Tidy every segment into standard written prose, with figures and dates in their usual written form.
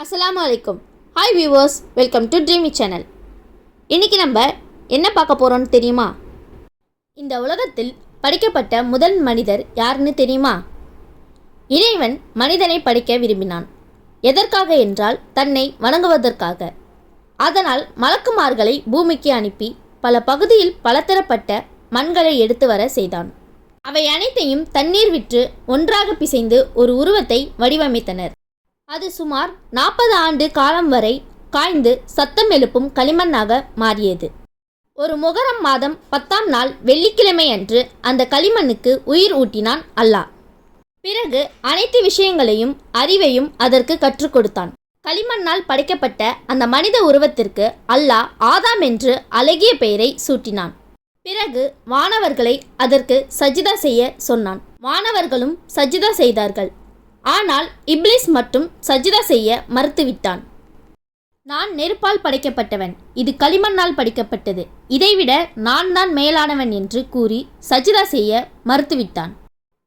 அஸ்ஸலாமு அலைக்கும். Hi viewers, welcome to Dreame channel. இன்றைக்கி நம்ம என்ன பார்க்க போகிறோன்னு தெரியுமா? இந்த உலகத்தில் படைக்கப்பட்ட முதல் மனிதர் யாருன்னு தெரியுமா? இறைவன் மனிதனை படைக்க விரும்பினான். எதற்காக என்றால் தன்னை வணங்குவதற்காக. அதனால் மலக்குமார்களை பூமிக்கு அனுப்பி பல பகுதியில் பலதரப்பட்ட மண்களை எடுத்து வர செய்தான். அவை அனைத்தையும் தண்ணீர் விற்று ஒன்றாக பிசைந்து ஒரு உருவத்தை வடிவமைத்தனர். அது சுமார் 40 ஆண்டு காலம் வரை காய்ந்து சத்தம் எழுப்பும் களிமண்ணாக மாறியது. ஒரு முகரம் மாதம் 10ஆம் நாள் வெள்ளிக்கிழமை அன்று அந்த களிமண்ணுக்கு உயிர் ஊட்டினான் அல்லாஹ். பிறகு அனைத்து விஷயங்களையும் அறிவையும் அதற்கு கற்றுக் கொடுத்தான். களிமண்ணால் படைக்கப்பட்ட அந்த மனித உருவத்திற்கு அல்லாஹ் ஆதாம் என்று அழகிய பெயரை சூட்டினான். பிறகு வானவர்களை அதற்கு சஜிதா செய்ய சொன்னான். வானவர்களும் சஜிதா செய்தார்கள். ஆனால் இப்லிஸ் மட்டும் சஜிதா செய்ய மறுத்துவிட்டான். நான் நெருப்பால் படைக்கப்பட்டவன், இது களிமண்ணால் படைக்கப்பட்டது, இதைவிட நான் தான் மேலானவன் என்று கூறி சஜிதா செய்ய மறுத்துவிட்டான்.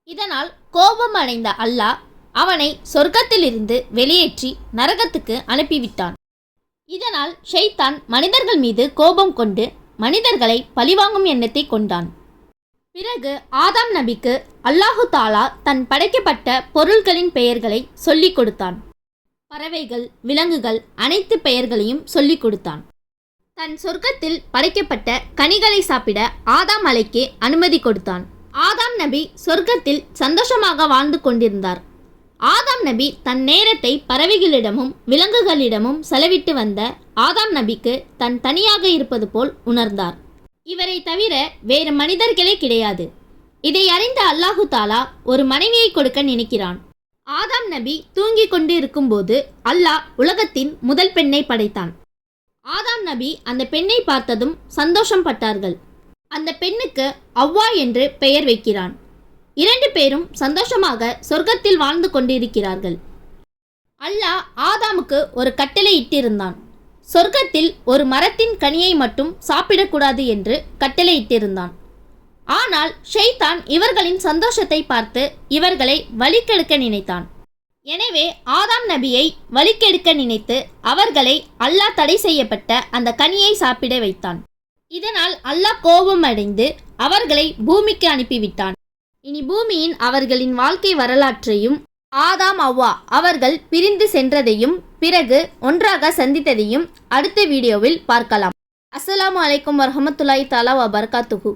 இதனால் கோபம் அடைந்த அல்லாஹ் அவனை சொர்க்கத்திலிருந்து வெளியேற்றி நரகத்துக்கு அனுப்பிவிட்டான். இதனால் ஷைத்தான் மனிதர்கள் மீது கோபம் கொண்டு மனிதர்களை பழிவாங்கும் எண்ணத்தை கொண்டான். பிறகு ஆதாம் நபிக்கு அல்லாஹு தாலா தன் படைக்கப்பட்ட பொருள்களின் பெயர்களை சொல்லிக் கொடுத்தான். பறவைகள், விலங்குகள் அனைத்து பெயர்களையும் சொல்லிக் கொடுத்தான். தன் சொர்க்கத்தில் படைக்கப்பட்ட கனிகளை சாப்பிட ஆதாம் அலைக்கு அனுமதி கொடுத்தான். ஆதாம் நபி சொர்க்கத்தில் சந்தோஷமாக வாழ்ந்து கொண்டிருந்தார். ஆதாம் நபி தன் நேரத்தை பறவைகளிடமும் விலங்குகளிடமும் செலவிட்டு வந்த ஆதாம் நபிக்கு தன் தனியாக இருப்பது போல் உணர்ந்தார். இவரை தவிர வேறு மனிதர்களே கிடையாது. இதை அறிந்த அல்லாஹு தாலா ஒரு மனைவியை கொடுக்க நினைக்கிறான். ஆதாம் நபி தூங்கிக் கொண்டு இருக்கும்போது அல்லாஹ் உலகத்தின் முதல் பெண்ணை படைத்தான். ஆதாம் நபி அந்த பெண்ணை பார்த்ததும் சந்தோஷம் பட்டார்கள். அந்த பெண்ணுக்கு அவ்வா என்று பெயர் வைக்கிறான். 2 பேரும் சந்தோஷமாக சொர்க்கத்தில் வாழ்ந்து கொண்டிருக்கிறார்கள். அல்லாஹ் ஆதாமுக்கு ஒரு கட்டளை இட்டிருந்தான். சொர்க்கத்தில் ஒரு மரத்தின் கனியை மட்டும் சாப்பிடக்கூடாது என்று கட்டளையிட்டிருந்தான். ஆனால் ஷைத்தான் இவர்களின் சந்தோஷத்தை பார்த்து இவர்களை வழிகெடுக்க நினைத்தான். எனவே ஆதாம் நபியை வழிகெடுக்க நினைத்து அவர்களை அல்லாஹ் தடை செய்யப்பட்ட அந்த கனியை சாப்பிட வைத்தான். இதனால் அல்லாஹ் கோபம் அடைந்து அவர்களை பூமிக்கு அனுப்பிவிட்டான். இனி பூமியின் அவர்களின் வாழ்க்கை வரலாற்றையும் ஆதாம் அவ்வா அவர்கள் பிரிந்து சென்றதையும் பிறகு ஒன்றாக சந்தித்ததையும் அடுத்த வீடியோவில் பார்க்கலாம். அஸ்ஸலாமு அலைக்கும் வரஹமத்துல்லாஹி தஆலா வபரகாத்துஹு.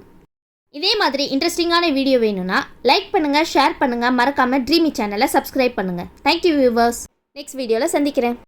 இதே மாதிரி இன்ட்ரெஸ்டிங்கான வீடியோ வேணும்னா லைக் பண்ணுங்கள், ஷேர் பண்ணுங்கள், மறக்காமல் ட்ரீமி சேனலை சப்ஸ்கிரைப் பண்ணுங்கள். Thank you viewers. நெக்ஸ்ட் வீடியோவில் சந்திக்கிறேன்.